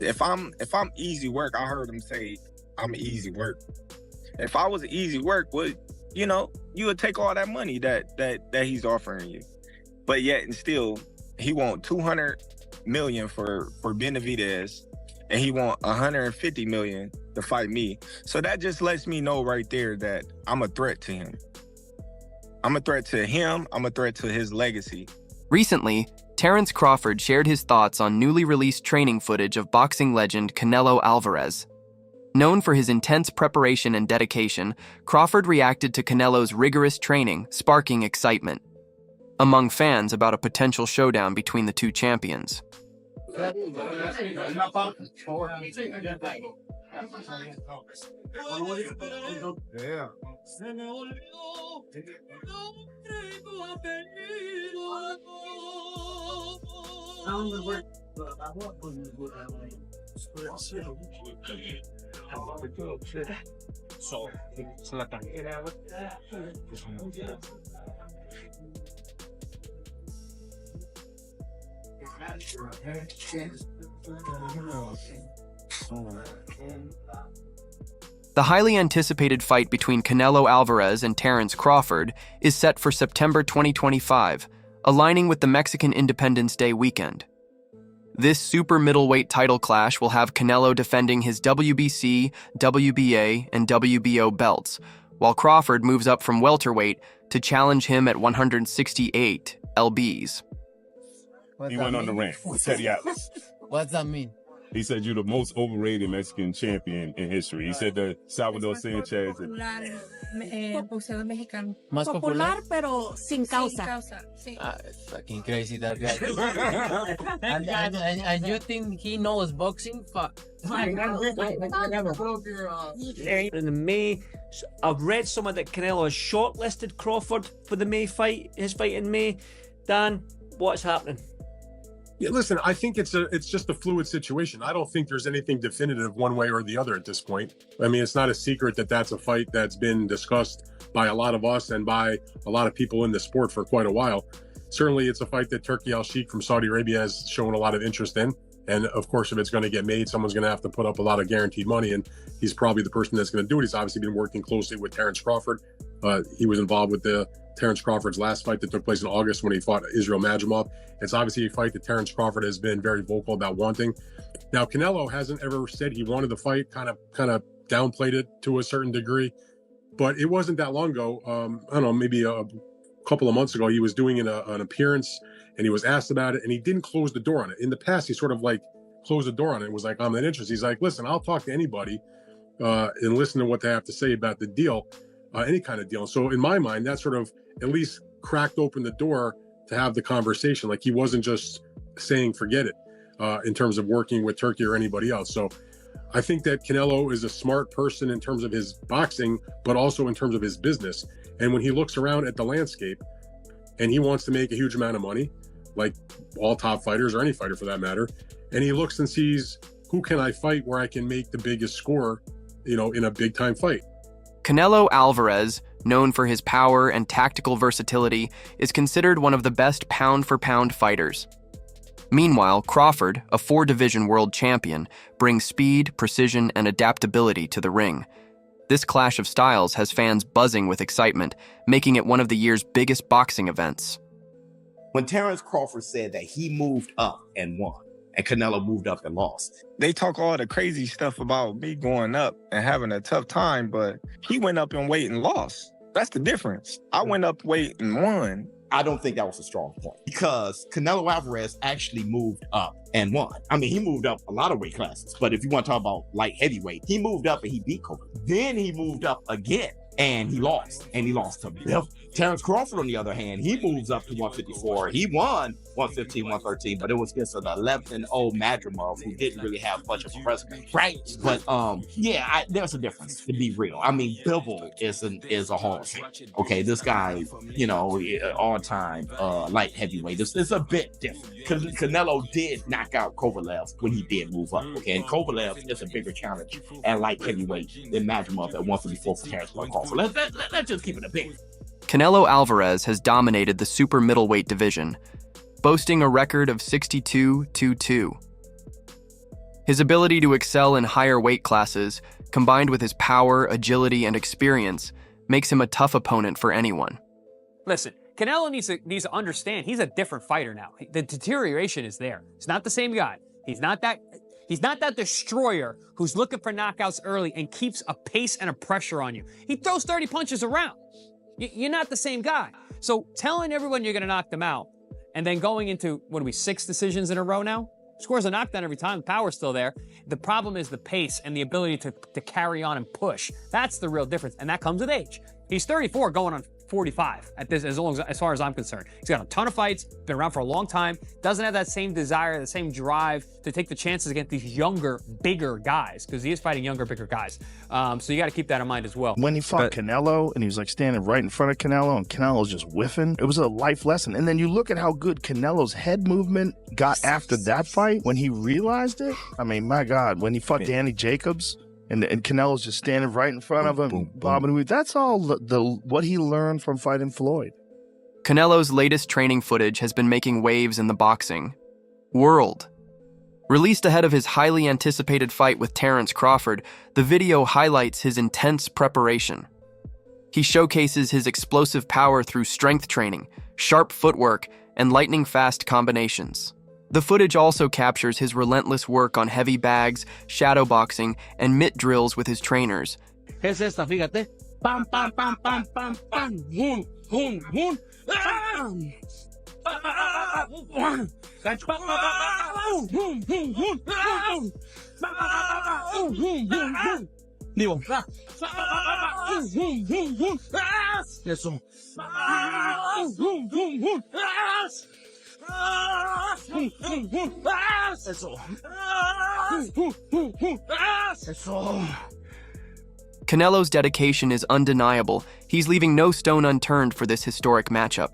If I'm easy work, I heard him say I'm easy work. If I was easy work, you would take all that money that he's offering you. But yet and still, he want 200 million for Benavidez, and he want 150 million to fight me. So that just lets me know right there that I'm a threat to him. I'm a threat to him. I'm a threat to his legacy. Recently, Terence Crawford shared his thoughts on newly released training footage of boxing legend Canelo Alvarez. Known for his intense preparation and dedication, Crawford reacted to Canelo's rigorous training, sparking excitement among fans about a potential showdown between the two champions. The highly anticipated fight between Canelo Alvarez and Terence Crawford is set for September 2025, aligning with the Mexican Independence Day weekend. This super middleweight title clash will have Canelo defending his WBC, WBA, and WBO belts, while Crawford moves up from welterweight to challenge him at 168 lbs. He went on the ring with Teddy Atlas. What's that mean? He said you're the most overrated Mexican champion in history. He said that Salvador Sanchez. Boxeador mexicano. Más popular, pero sin causa. Sí. Fucking crazy, that guy. and you think he knows boxing? Fuck. In the May, I've read somewhere that Canelo has shortlisted Crawford for the May fight, his fight in May. Dan, what's happening? Yeah, listen, I think it's just a fluid situation. I don't think there's anything definitive one way or the other at this point. I mean, it's not a secret that that's a fight that's been discussed by a lot of us and by a lot of people in the sport for quite a while. Certainly, it's a fight that Turki Al-Sheikh from Saudi Arabia has shown a lot of interest in. And of course, if it's going to get made, someone's going to have to put up a lot of guaranteed money. And he's probably the person that's going to do it. He's obviously been working closely with Terence Crawford. He was involved with Terence Crawford's last fight that took place in August when he fought Israel Madrimov. It's obviously a fight that Terence Crawford has been very vocal about wanting. Now, Canelo hasn't ever said he wanted the fight, kind of downplayed it to a certain degree. But it wasn't that long ago. I don't know, maybe a couple of months ago, he was doing an appearance and he was asked about it and he didn't close the door on it. In the past, he sort of like closed the door on it and was like, I'm not interested. He's like, listen, I'll talk to anybody and listen to what they have to say about the deal, any kind of deal. So in my mind, that sort of at least cracked open the door to have the conversation. Like he wasn't just saying, forget it, in terms of working with Turkey or anybody else. So I think that Canelo is a smart person in terms of his boxing, but also in terms of his business. And when he looks around at the landscape and he wants to make a huge amount of money, like all top fighters or any fighter for that matter, and he looks and sees, who can I fight where I can make the biggest score, in a big time fight? Canelo Alvarez, known for his power and tactical versatility, is considered one of the best pound-for-pound fighters. Meanwhile, Crawford, a four-division world champion, brings speed, precision, and adaptability to the ring. This clash of styles has fans buzzing with excitement, making it one of the year's biggest boxing events. When Terence Crawford said that he moved up and won, and Canelo moved up and lost. They talk all the crazy stuff about me going up and having a tough time, but he went up in weight and lost. That's the difference. I went up weight and won. I don't think that was a strong point because Canelo Alvarez actually moved up and won. I mean, he moved up a lot of weight classes, but if you want to talk about light heavyweight, he moved up and he beat Kobe. Then he moved up again and he lost to Bill. Terence Crawford, on the other hand, he moves up to 154. He won 115, 113, but it was against an 11-0 Madrimov who didn't really have much of a resume. Right. But there's a difference, to be real. I mean, Bivol is a Hall of Fame. Okay, this guy, all-time light heavyweight. It's a bit different. Canelo did knock out Kovalev when he did move up. Okay, and Kovalev is a bigger challenge at light heavyweight than Madrimov at 154 for Terence Crawford. Let's just keep it a big. Canelo Alvarez has dominated the super middleweight division, boasting a record of 62-2. His ability to excel in higher weight classes, combined with his power, agility, and experience, makes him a tough opponent for anyone. Listen, Canelo needs to understand he's a different fighter now. The deterioration is there. He's not the same guy. He's not that destroyer who's looking for knockouts early and keeps a pace and a pressure on you. He throws 30 punches around. You're not the same guy. So telling everyone you're going to knock them out and then going into, 6 decisions in a row now? Scores a knockdown every time, the power's still there. The problem is the pace and the ability to carry on and push. That's the real difference, and that comes with age. He's 34 going on 45 at this, as far as I'm concerned. He's got a ton of fights, been around for a long time, doesn't have that same desire, the same drive to take the chances against these younger, bigger guys, because he is fighting younger, bigger guys. So you got to keep that in mind as well. When he fought Canelo and he was like standing right in front of Canelo and Canelo's just whiffing, it was a life lesson. And then you look at how good Canelo's head movement got after that fight when he realized it. I mean, my God, when he fought Danny Jacobs, and Canelo's just standing right in front of him, bobbing. That's all what he learned from fighting Floyd. Canelo's latest training footage has been making waves in the boxing world. Released ahead of his highly anticipated fight with Terence Crawford, the video highlights his intense preparation. He showcases his explosive power through strength training, sharp footwork, and lightning-fast combinations. The footage also captures his relentless work on heavy bags, shadow boxing, and mitt drills with his trainers. Es esta, fíjate. Pam, pam, pam, pam, pam, pam. Hun, hun, hun. Digo. Eso. Canelo's dedication is undeniable. He's leaving no stone unturned for this historic matchup.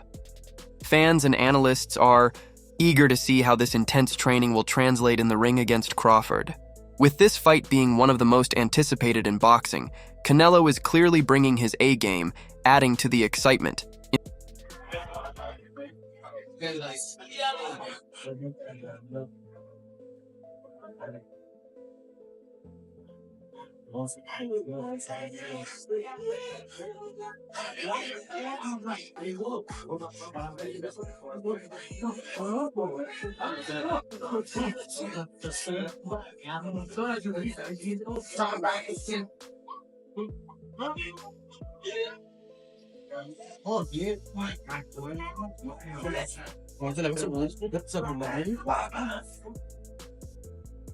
Fans and analysts are eager to see how this intense training will translate in the ring against Crawford. With this fight being one of the most anticipated in boxing, Canelo is clearly bringing his A game, adding to the excitement.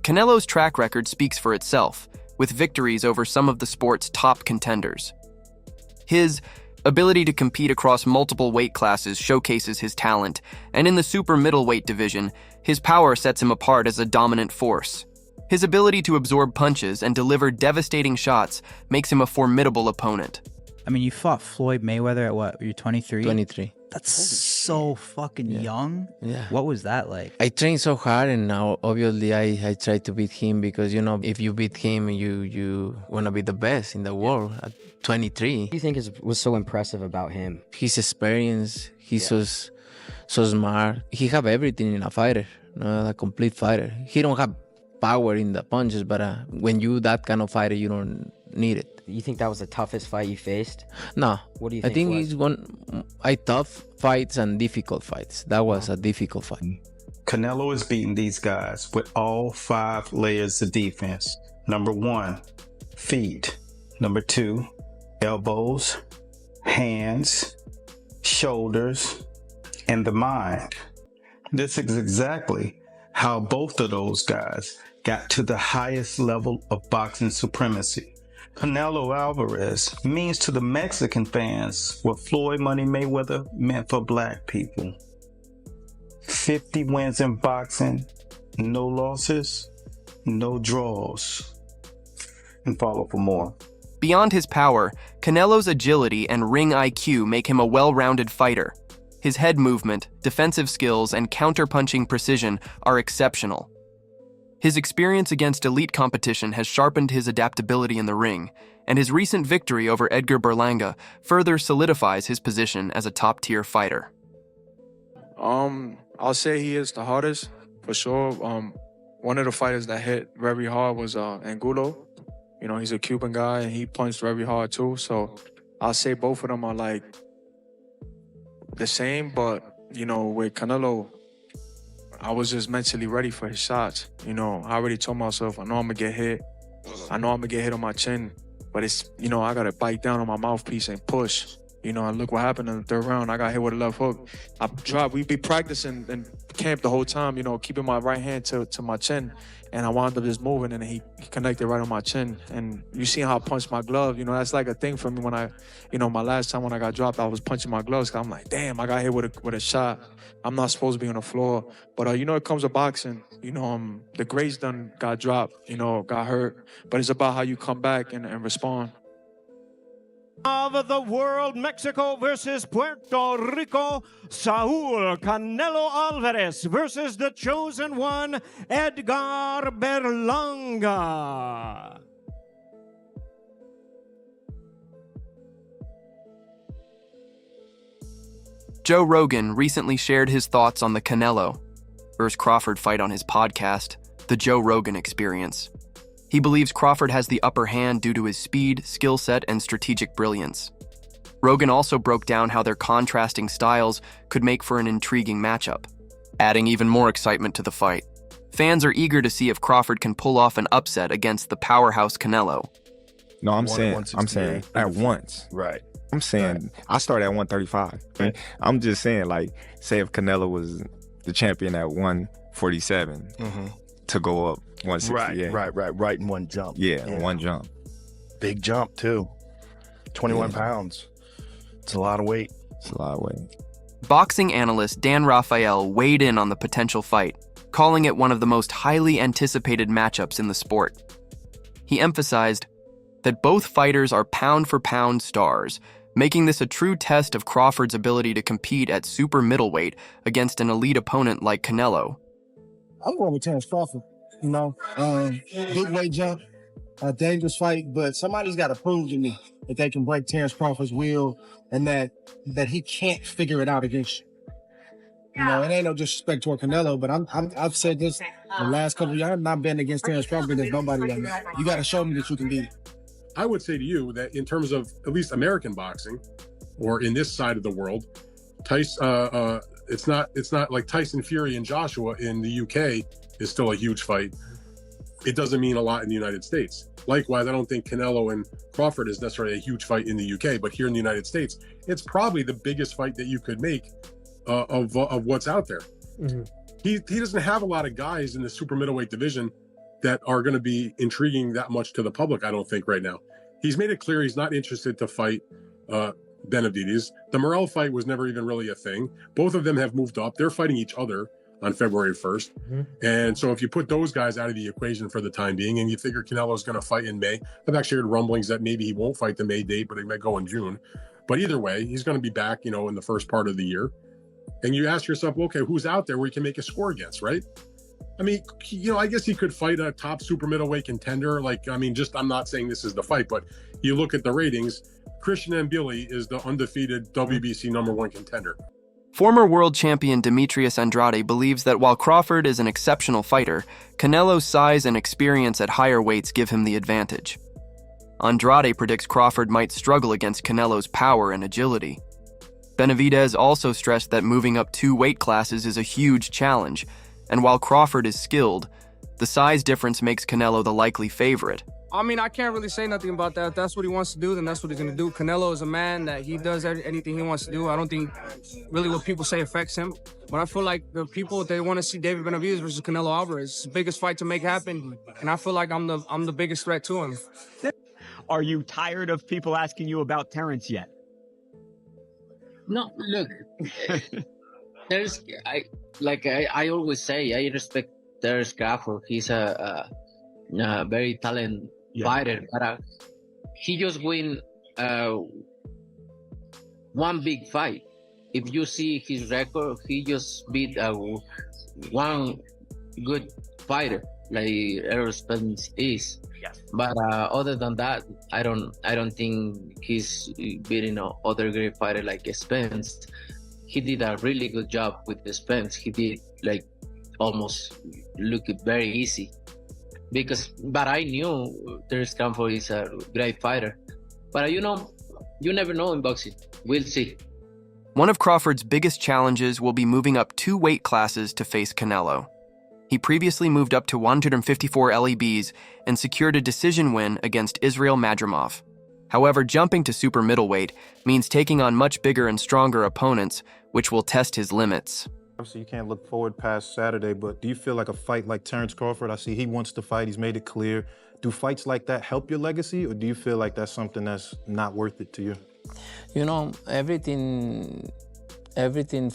Canelo's track record speaks for itself, with victories over some of the sport's top contenders. His ability to compete across multiple weight classes showcases his talent, and in the super middleweight division, his power sets him apart as a dominant force. His ability to absorb punches and deliver devastating shots makes him a formidable opponent. I mean, you fought Floyd Mayweather at what? You're 23? 23. That's so fucking young. Yeah. What was that like? I trained so hard, and now obviously I try to beat him because, you know, if you beat him, you want to be the best in the world at 23. What do you think was so impressive about him? His experience, he's so smart. He have everything in a fighter, a complete fighter. He don't have power in the punches, but when you that kind of fighter, you don't need it. You think that was the toughest fight you faced? No. What do you think? I think it's tough fights and difficult fights. That was a difficult fight. Canelo is beating these guys with all 5 layers of defense. Number 1, feet. Number 2, elbows, hands, shoulders, and the mind. This is exactly how both of those guys got to the highest level of boxing supremacy. Canelo Alvarez means to the Mexican fans what Floyd Money Mayweather meant for black people. 50 wins in boxing, no losses, no draws. And follow for more. Beyond his power, Canelo's agility and ring IQ make him a well-rounded fighter. His head movement, defensive skills, and counter-punching precision are exceptional. His experience against elite competition has sharpened his adaptability in the ring, and his recent victory over Edgar Berlanga further solidifies his position as a top-tier fighter. I'll say he is the hardest, for sure. one of the fighters that hit very hard was Angulo. You know, he's a Cuban guy and he punched very hard too. So I'll say both of them are like the same, but you know, with Canelo, I was just mentally ready for his shots. You know, I already told myself, I know I'm gonna get hit. I know I'm gonna get hit on my chin, but it's, you know, I gotta bite down on my mouthpiece and push. You know, and look what happened in the third round. I got hit with a left hook. We be practicing in camp the whole time, you know, keeping my right hand to my chin. And I wound up just moving and he connected right on my chin. And you see how I punched my glove, you know, that's like a thing for me when my last time when I got dropped, I was punching my gloves. I'm like, damn, I got hit with a shot. I'm not supposed to be on the floor. But, you know, it comes to boxing. You know, the greats done got dropped, you know, got hurt. But it's about how you come back and respond. Of the world, Mexico versus Puerto Rico, Saul Canelo Alvarez versus the chosen one, Edgar Berlanga. Joe Rogan recently shared his thoughts on the Canelo versus Crawford fight on his podcast, The Joe Rogan Experience. He believes Crawford has the upper hand due to his speed, skill set, and strategic brilliance. Rogan also broke down how their contrasting styles could make for an intriguing matchup, adding even more excitement to the fight. Fans are eager to see if Crawford can pull off an upset against the powerhouse Canelo. No, I'm saying at once. Right. I'm saying I started at 135. Right. I'm just saying, like, say if Canelo was the champion at 147 to go up 168. Right in one jump. Yeah, one jump. Big jump too. 21 pounds. It's a lot of weight. It's a lot of weight. Boxing analyst Dan Rafael weighed in on the potential fight, calling it one of the most highly anticipated matchups in the sport. He emphasized that both fighters are pound-for-pound stars, making this a true test of Crawford's ability to compete at super middleweight against an elite opponent like Canelo. I'm going with Terence Crawford. You know, big weight jump, a dangerous fight, but somebody's got to prove to me that they can break Terence Crawford's will and that he can't figure it out against you. You know, it ain't no disrespect toward Canelo, but I've said this the last couple of years. I'm not betting against Terence Crawford against nobody like that. You got to show me that you can beat it. I would say to you that in terms of at least American boxing, or in this side of the world, it's not like Tyson Fury and Joshua in the UK is still a huge fight. It doesn't mean a lot in the United States. Likewise, I don't think Canelo and Crawford is necessarily a huge fight in the UK, but here in the United States, it's probably the biggest fight that you could make of what's out there. Mm-hmm. He doesn't have a lot of guys in the super middleweight division that are going to be intriguing that much to the public, I don't think, right now. He's made it clear he's not interested to fight Benavidez. The Morrell fight was never even really a thing. Both of them have moved up. They're fighting each other on February 1st. Mm-hmm. And so if you put those guys out of the equation for the time being, and you figure Canelo's going to fight in May, I've actually heard rumblings that maybe he won't fight the May date, but he might go in June. But either way, he's going to be back, you know, in the first part of the year. And you ask yourself, okay, who's out there where you can make a score against, right? I mean, you know, I guess he could fight a top super middleweight contender. Like, I mean, I'm not saying this is the fight, but you look at the ratings, Christian Mbili is the undefeated WBC #1 contender. Former world champion Demetrius Andrade believes that while Crawford is an exceptional fighter, Canelo's size and experience at higher weights give him the advantage. Andrade predicts Crawford might struggle against Canelo's power and agility. Benavidez also stressed that moving up 2 weight classes is a huge challenge, and while Crawford is skilled, the size difference makes Canelo the likely favorite. I mean, I can't really say nothing about that. If that's what he wants to do, then that's what he's going to do. Canelo is a man that he does anything he wants to do. I don't think really what people say affects him. But I feel like the people, they want to see David Benavidez versus Canelo Alvarez. It's the biggest fight to make happen, and I feel like I'm the biggest threat to him. Are you tired of people asking you about Terence yet? No, look, I always say, I respect Terence Crawford. He's a very talented fighter, but he just win one big fight. If you see his record, he just beat one good fighter like Errol Spence is. Yes. But other than that, I don't think he's beating other great fighter like Spence. He did a really good job with the Spence. He did like almost look very easy. But I knew Terence Crawford is a great fighter. But you never know in boxing. We'll see. One of Crawford's biggest challenges will be moving up 2 weight classes to face Canelo. He previously moved up to 154 LEBs and secured a decision win against Israel Madrimov. However, jumping to super middleweight means taking on much bigger and stronger opponents, which will test his limits. Obviously, you can't look forward past Saturday, but do you feel like a fight like Terence Crawford? I see he wants to fight. He's made it clear. Do fights like that help your legacy, or do you feel like that's something that's not worth it to you? You know, everything in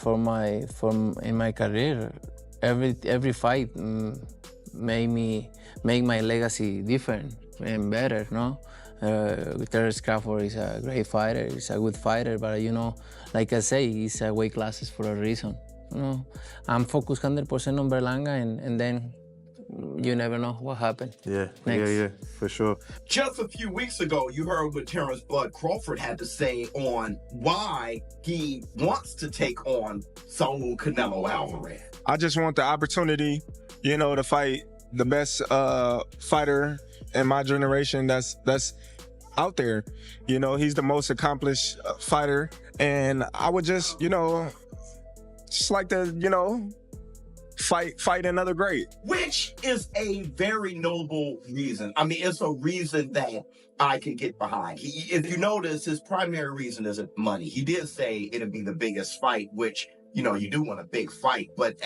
my career, every fight make my legacy different and better, no? Terence Crawford is a great fighter, he's a good fighter, but like I say, he's a weight classes for a reason. I'm focused 100% on Berlanga, and then you never know what happened. Yeah, Next. yeah, for sure. Just a few weeks ago, you heard what Terence Bud Crawford had to say on why he wants to take on Saul Canelo Alvarez. I just want the opportunity, to fight the best fighter in my generation that's out there. He's the most accomplished fighter, and I would just like to, fight another great. Which is a very noble reason. I mean, it's a reason that I can get behind. If you notice, his primary reason isn't money. He did say it'd be the biggest fight, which, you do want a big fight, but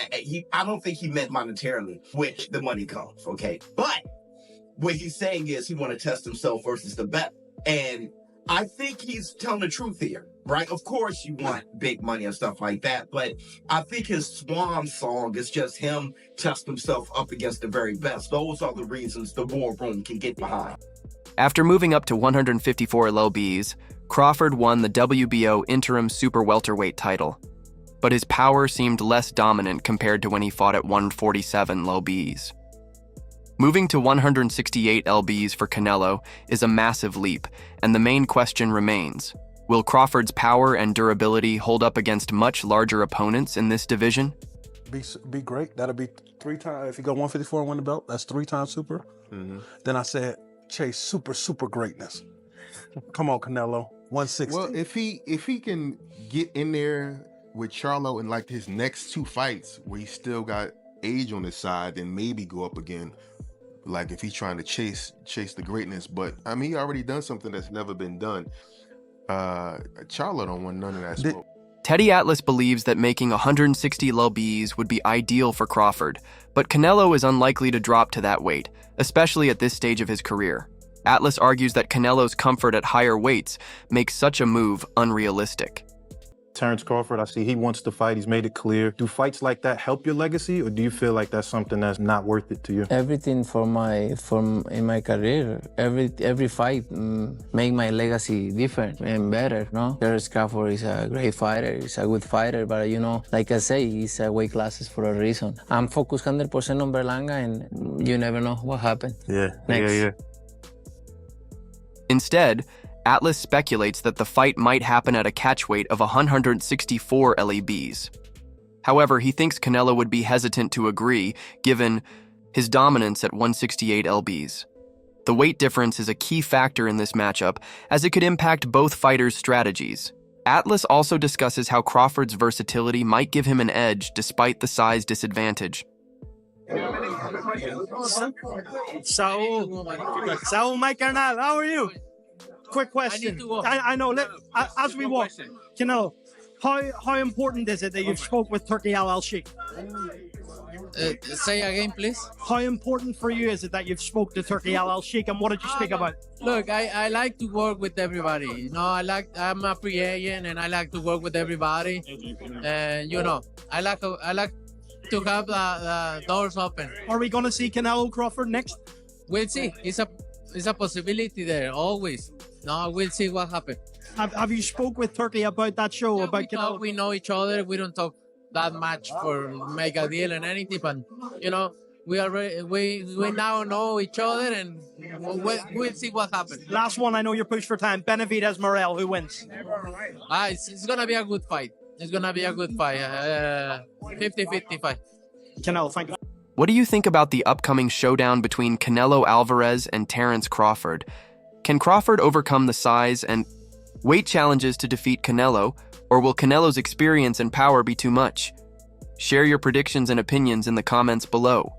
I don't think he meant monetarily, which the money comes, okay? But what he's saying is he want to test himself versus the best. And I think he's telling the truth here, right? Of course you want big money and stuff like that, but I think his swan song is just him test himself up against the very best. Those are the reasons the war room can get behind. After moving up to 154 LBs, Crawford won the WBO interim super welterweight title. But his power seemed less dominant compared to when he fought at 147 LBs. Moving to 168 LBs for Canelo is a massive leap, and the main question remains: will Crawford's power and durability hold up against much larger opponents in this division? Be great. That'll be 3 times. If you go 154 and win the belt, that's 3 times super. Then I said, chase super greatness. Come on, Canelo. 160. Well, if he can get in there with Charlo in like his next 2 fights where he still got age on his side, then maybe go up again. Like if he's trying to chase the greatness. But I mean, he already done something that's never been done. Charlo don't want none of that smoke. Teddy Atlas believes that making 160 LBs would be ideal for Crawford, but Canelo is unlikely to drop to that weight, especially at this stage of his career. Atlas argues that Canelo's comfort at higher weights makes such a move unrealistic. Terence Crawford, I see he wants to fight. He's made it clear. Do fights like that help your legacy, or do you feel like that's something that's not worth it to you? Everything in my career, every fight make my legacy different and better, no? Terence Crawford is a great fighter, he's a good fighter, but like I say, he's a weight classes for a reason. I'm focused 100% on Berlanga, and you never know what happened. Yeah, Next. yeah. Instead, Atlas speculates that the fight might happen at a catchweight of 164 LEBs. However, he thinks Canelo would be hesitant to agree, given his dominance at 168 LBs. The weight difference is a key factor in this matchup, as it could impact both fighters' strategies. Atlas also discusses how Crawford's versatility might give him an edge despite the size disadvantage. Saul, my carnal, how are you? Quick question. I know. As we walk, how important is it that you've spoke with Turki Al Sheikh? Say again, please. How important for you is it that you've spoke to Turki Al Sheikh, and what did you speak about? Look, I like to work with everybody. I'm a free agent, and I like to work with everybody. And I like to have the doors open. Are we going to see Canelo Crawford next? We'll see. It's a possibility there, always. No, we'll see what happens. Have you spoke with Turki about that show, about Canelo? We know each other. We don't talk that much for make a deal and anything, but we now know each other, and we'll see what happens. Last one, I know you're pushed for time. Benavidez Morel, who wins? It's gonna be a good fight. It's gonna be a good fight. 50-50 fight. Canelo, thank you. What do you think about the upcoming showdown between Canelo Alvarez and Terence Crawford? Can Crawford overcome the size and weight challenges to defeat Canelo, or will Canelo's experience and power be too much? Share your predictions and opinions in the comments below.